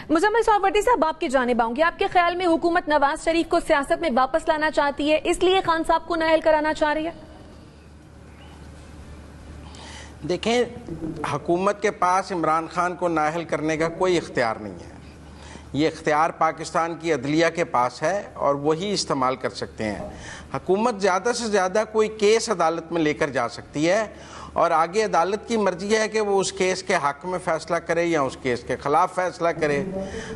مزمل سہروردی صاحب، آپ کی جانب آؤں گی. آپ کے خیال میں حکومت نواز شریف کو سیاست میں واپس لانا چاہتی ہے، اس لیے خان صاحب کو نااہل کرانا چاہ رہی ہے؟ دیکھیں، حکومت کے پاس عمران خان کو نااہل کرنے کا کوئی اختیار نہیں ہے. یہ اختیار پاکستان کی عدلیہ کے پاس ہے اور وہی استعمال کر سکتے ہیں. حکومت زیادہ سے زیادہ کوئی کیس عدالت میں لے کر جا سکتی ہے اور آگے عدالت کی مرضی ہے کہ وہ اس کیس کے حق میں فیصلہ کرے یا اس کیس کے خلاف فیصلہ کرے.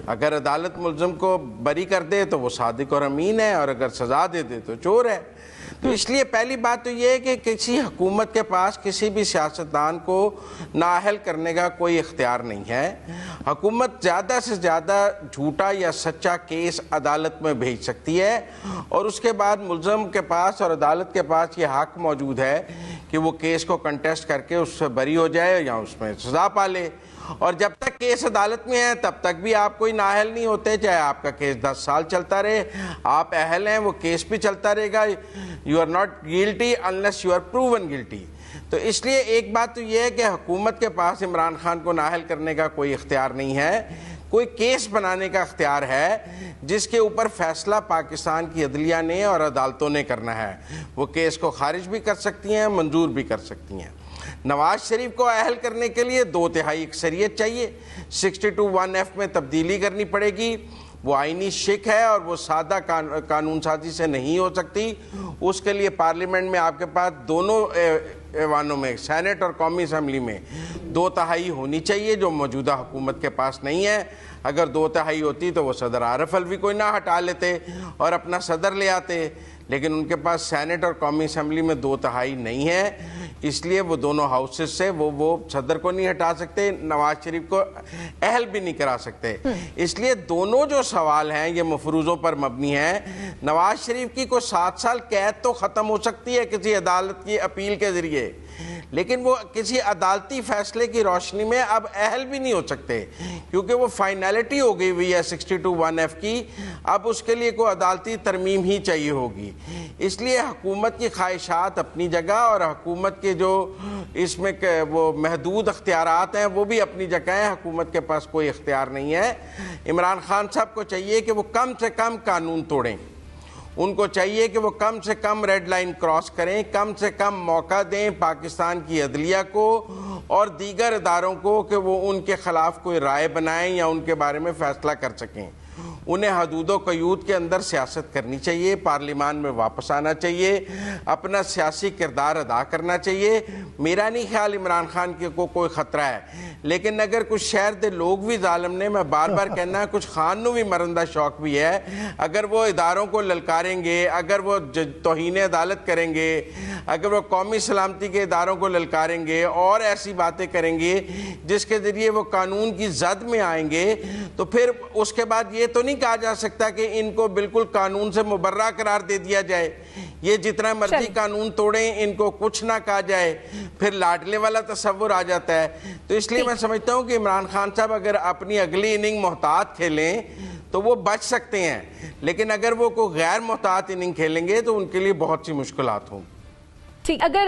اگر عدالت ملزم کو بری کر دے تو وہ صادق اور امین ہے، اور اگر سزا دے دے تو چور ہے. تو اس لیے پہلی بات تو یہ ہے کہ کسی حکومت کے پاس کسی بھی سیاستدان کو نااہل کرنے کا کوئی اختیار نہیں ہے. حکومت زیادہ سے زیادہ جھوٹا یا سچا کیس عدالت میں بھیج سکتی ہے اور اس کے بعد ملزم کے پاس اور عدالت کے پاس یہ حق موجود ہے کہ وہ کیس کو کنٹیسٹ کر کے اس سے بری ہو جائے یا اس میں سزا پا لے. اور جب تک کیس عدالت میں ہے تب تک بھی آپ کوئی نااہل نہیں ہوتے، چاہے آپ کا کیس 10 سال چلتا رہے. آپ اہل ہیں، وہ کیس بھی چلتا رہے گا. You are not guilty unless you are proven guilty. تو اس لیے ایک بات تو یہ ہے کہ حکومت کے پاس عمران خان کو نااہل کرنے کا کوئی اختیار نہیں ہے. کوئی کیس بنانے کا اختیار ہے جس کے اوپر فیصلہ پاکستان کی عدلیہ نے اور عدالتوں نے کرنا ہے. وہ کیس کو خارج بھی کر سکتی ہیں، منظور بھی کر سکتی ہیں. نواز شریف کو اہل کرنے کے لیے 2/3 اکثریت چاہیے. 62(1)(f) میں تبدیلی کرنی پڑے گی. وہ آئینی شک ہے اور وہ سادہ قانون سازی سے نہیں ہو سکتی. اس کے لیے پارلیمنٹ میں آپ کے پاس دونوں ایوانوں میں، سینٹ اور قومی اسمبلی میں 2/3 ہونی چاہیے، جو موجودہ حکومت کے پاس نہیں ہے. اگر 2/3 ہوتی تو وہ صدر عارف الوی کو نہ ہٹا لیتے اور اپنا صدر لے آتے، لیکن ان کے پاس سینٹ اور قومی اسمبلی میں 2/3 نہیں ہے. اس لیے وہ دونوں ہاؤسز سے وہ صدر کو نہیں ہٹا سکتے، نواز شریف کو اہل بھی نہیں کرا سکتے. اس لیے دونوں جو سوال ہیں یہ مفروضوں پر مبنی ہیں. نواز شریف کی کوئی 7 سال قید تو ختم ہو سکتی ہے کسی عدالت کی اپیل کے ذریعے، لیکن وہ کسی عدالتی فیصلے کی روشنی میں اب اہل بھی نہیں ہو سکتے، کیونکہ وہ فائنلٹی ہو گئی ہوئی ہے 62(1)(f) کی. اب اس کے لیے کوئی عدالتی ترمیم ہی چاہیے ہوگی. اس لیے حکومت کی خواہشات اپنی جگہ اور حکومت کے جو اس میں وہ محدود اختیارات ہیں وہ بھی اپنی جگہ ہیں. حکومت کے پاس کوئی اختیار نہیں ہے. عمران خان صاحب کو چاہیے کہ وہ کم سے کم قانون توڑیں. ان کو چاہیے کہ وہ کم سے کم ریڈ لائن کراس کریں، کم سے کم موقع دیں پاکستان کی عدلیہ کو اور دیگر اداروں کو کہ وہ ان کے خلاف کوئی رائے بنائیں یا ان کے بارے میں فیصلہ کر سکیں. انہیں حدود و قیود کے اندر سیاست کرنی چاہیے، پارلیمان میں واپس آنا چاہیے، اپنا سیاسی کردار ادا کرنا چاہیے. میرا نہیں خیال عمران خان کو کوئی خطرہ ہے، لیکن اگر کچھ شہر دے لوگ بھی ظالم نے، میں بار بار کہنا ہے کچھ خان نو بھی مرندہ شوق بھی ہے، اگر وہ اداروں کو للکاریں گے، اگر وہ توہین عدالت کریں گے، اگر وہ قومی سلامتی کے اداروں کو للکاریں گے اور ایسی باتیں کریں گے جس کے ذریعے وہ قانون کی زد میں آئیں گے، تو پھر اس کے بعد یہ تو نہیں کہا جا سکتا کہ ان کو بالکل قانون سے مبرہ قرار دے دیا جائے. یہ جتنا مرضی قانون توڑیں، ان کو کچھ نہ کہا جائے، پھر لاڈلے والا تصور آ جاتا ہے. تو اس لیے میں سمجھتا ہوں کہ عمران خان صاحب اگر اپنی اگلی اننگ محتاط کھیلیں تو وہ بچ سکتے ہیں، لیکن اگر وہ کوئی غیر محتاط اننگ کھیلیں گے تو ان کے لیے بہت سی مشکلات ہوں. ٹھیک، اگر